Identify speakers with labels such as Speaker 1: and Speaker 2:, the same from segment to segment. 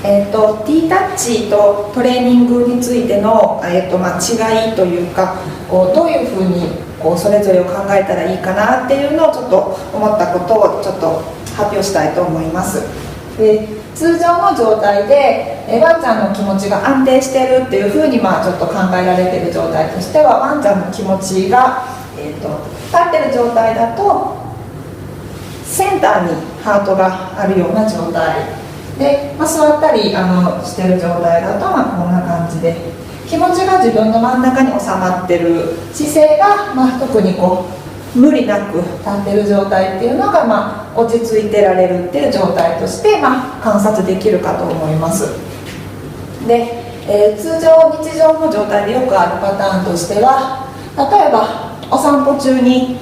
Speaker 1: T タッチとトレーニングについての、違いというか、どういうふうにそれぞれを考えたらいいかなっていうのをちょっと思ったことをちょっと発表したいと思います。で、通常の状態でワンちゃんの気持ちが安定してるっていうふうにちょっと考えられている状態としては、ワンちゃんの気持ちが、立ってる状態だとセンターにハートがあるような状態で、座ったりしてる状態だとこんな感じで、気持ちが自分の真ん中に収まってる姿勢が、特に無理なく立ってる状態っていうのが、落ち着いてられるっていう状態として、観察できるかと思います。で、通常日常の状態でよくあるパターンとしては、例えばお散歩中に、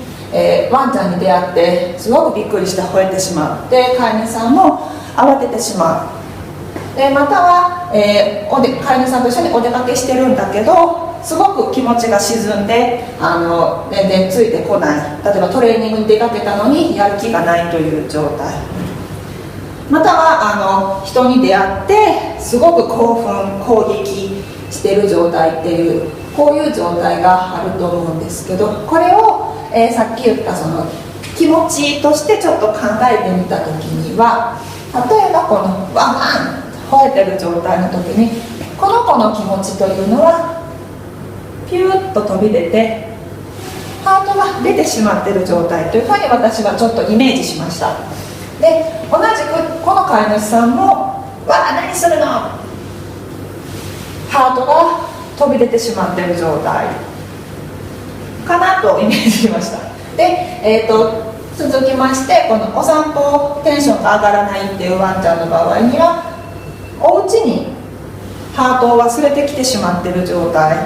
Speaker 1: ワンちゃんに出会ってすごくびっくりして吠えてしまって、飼い主さんも慌ててしまう。でまたは、飼い主さんと一緒にお出かけしてるんだけど、すごく気持ちが沈んで全然ついてこない。例えばトレーニングに出かけたのにやる気がないという状態、または人に出会ってすごく興奮攻撃してる状態っていう、こういう状態があると思うんですけど、これを、さっき言ったその気持ちとしてちょっと考えてみた時には、例えばこのワンワン吠えてる状態の時に、この子の気持ちというのはピューッと飛び出てハートが出てしまっている状態というふうに私はちょっとイメージしました。で、同じくこの飼い主さんも「わあ何するの!」ハートが飛び出てしまっている状態かなとイメージしました。で、続きまして、このお散歩テンションが上がらないっていうワンちゃんの場合には、お家にハートを忘れてきてしまっている状態。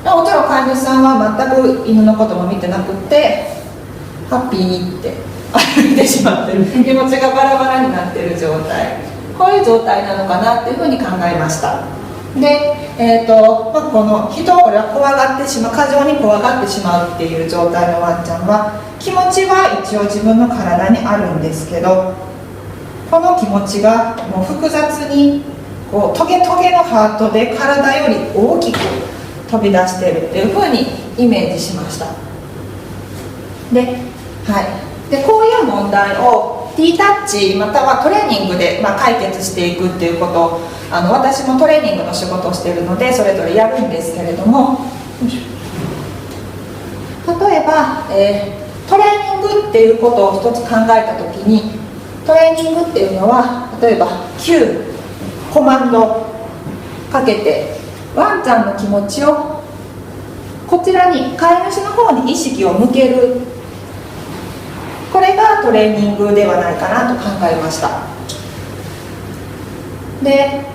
Speaker 1: もちろん飼い主さんは全く犬のことも見てなくってハッピーにって歩いてしまってる、気持ちがバラバラになっている状態、こういう状態なのかなっていうふうに考えました。で、この人を怖がってしまう、過剰に怖がってしまうっていう状態のワンちゃんは、気持ちは一応自分の体にあるんですけど、この気持ちがもう複雑にトゲトゲのハートで体より大きく飛び出しているっていうふうにイメージしました。で、こういう問題を T タッチまたはトレーニングで解決していくっていうことを、私もトレーニングの仕事をしているのでそれぞれやるんですけれども、例えば、トレーニングっていうことを一つ考えた時に、トレーニングっていうのは例えば Q コマンドかけてワンちゃんの気持ちをこちらに飼い主の方に意識を向ける、これがトレーニングではないかなと考えました。で、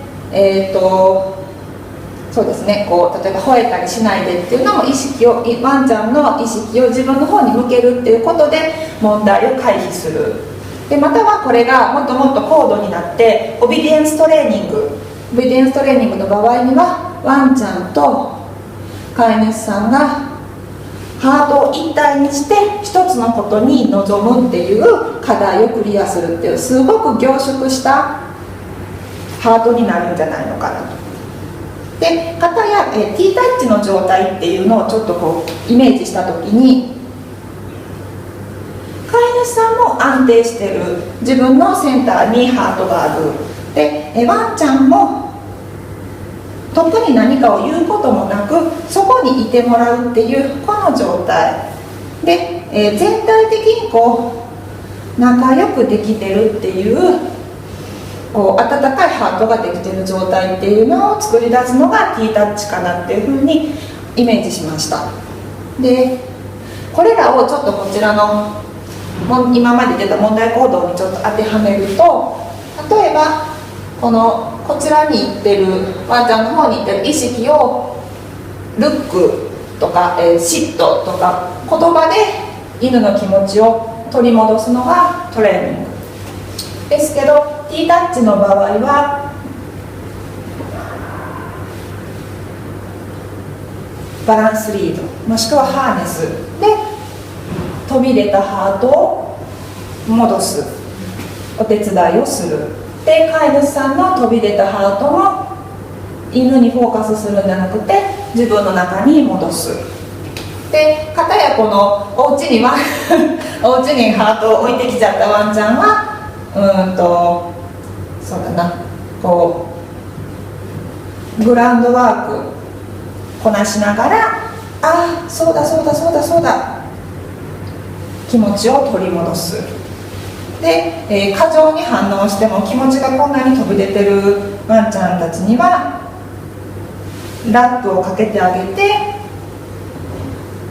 Speaker 1: そうですね、例えば吠えたりしないでっていうのもワンちゃんの意識を自分の方に向けるっていうことで問題を回避する。でまたはこれがもっともっと高度になってオビディエンストレーニングの場合には、ワンちゃんと飼い主さんがハートを一体にして一つのことに臨むっていう課題をクリアするっていう、すごく凝縮したハートになるんじゃないのかなと。で、かたや、T タッチの状態っていうのをちょっとイメージした時に、飼い主さんも安定してる、自分のセンターにハートがある。で、ワンちゃんも特に何かを言うこともなくそこにいてもらうっていうこの状態で、全体的に仲良くできてるっていう温かいハートができてる状態っていうのを作り出すのが T タッチかなっていうふうにイメージしました。で、これらをちょっとこちらの今まで出た問題行動にちょっと当てはめると、例えばこちらに行ってるワンちゃんの方に行ってる意識をルックとか、シットとか言葉で犬の気持ちを取り戻すのがトレーニングですけど、 T タッチの場合はバランスリードもしくはハーネスで飛び出たハートを戻すお手伝いをするっで飼い主さんの飛び出たハートも犬にフォーカスするんじゃなくて自分の中に戻す。で片やこのお家にはお家にハートを置いてきちゃったワンちゃんはそうだな、こうグラウンドワークこなしながら、ああそうだそうだそうだそうだ、気持ちを取り戻す。で、過剰に反応しても気持ちがこんなに飛び出てるワンちゃんたちにはラップをかけてあげて、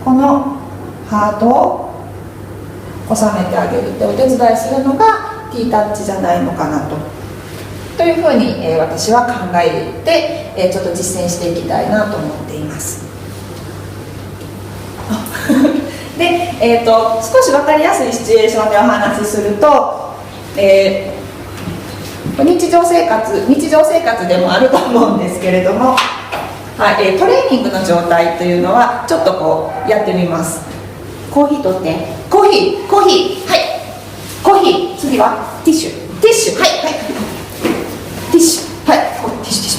Speaker 1: このハートを収めてあげるってお手伝いするのがティータッチじゃないのかなというふうに、私は考えて、ちょっと実践していきたいなと思っています。で、少し分かりやすいシチュエーションでお話しすると、日常生活でもあると思うんですけれども、はい、トレーニングの状態というのはちょっとこうやってみます。コーヒー取って、コーヒー、はい、コーヒー、次はティッシュ、はい、ティッシュ、はい、ティッシ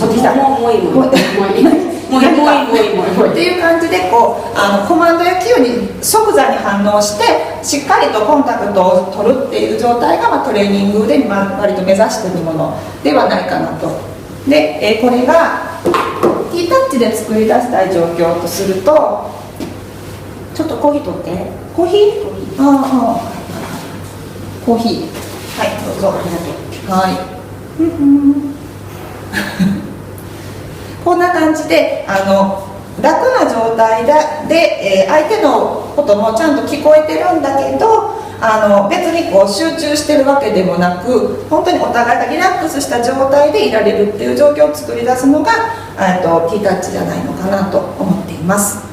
Speaker 1: ュ持ってきた。もういいっていう感じでこうコマンドやキーに即座に反応してしっかりとコンタクトを取るっていう状態が、トレーニングで割と目指しているものではないかなと。で、これがティータッチで作り出したい状況とすると、ちょっとコーヒー取って、コーヒー、コーヒー、はい、どうぞ、ありがとう。はいこんな感じで楽な状態で、相手のこともちゃんと聞こえてるんだけど別にこう集中してるわけでもなく、本当にお互いがリラックスした状態でいられるっていう状況を作り出すのがティータッチじゃないのかなと思っています。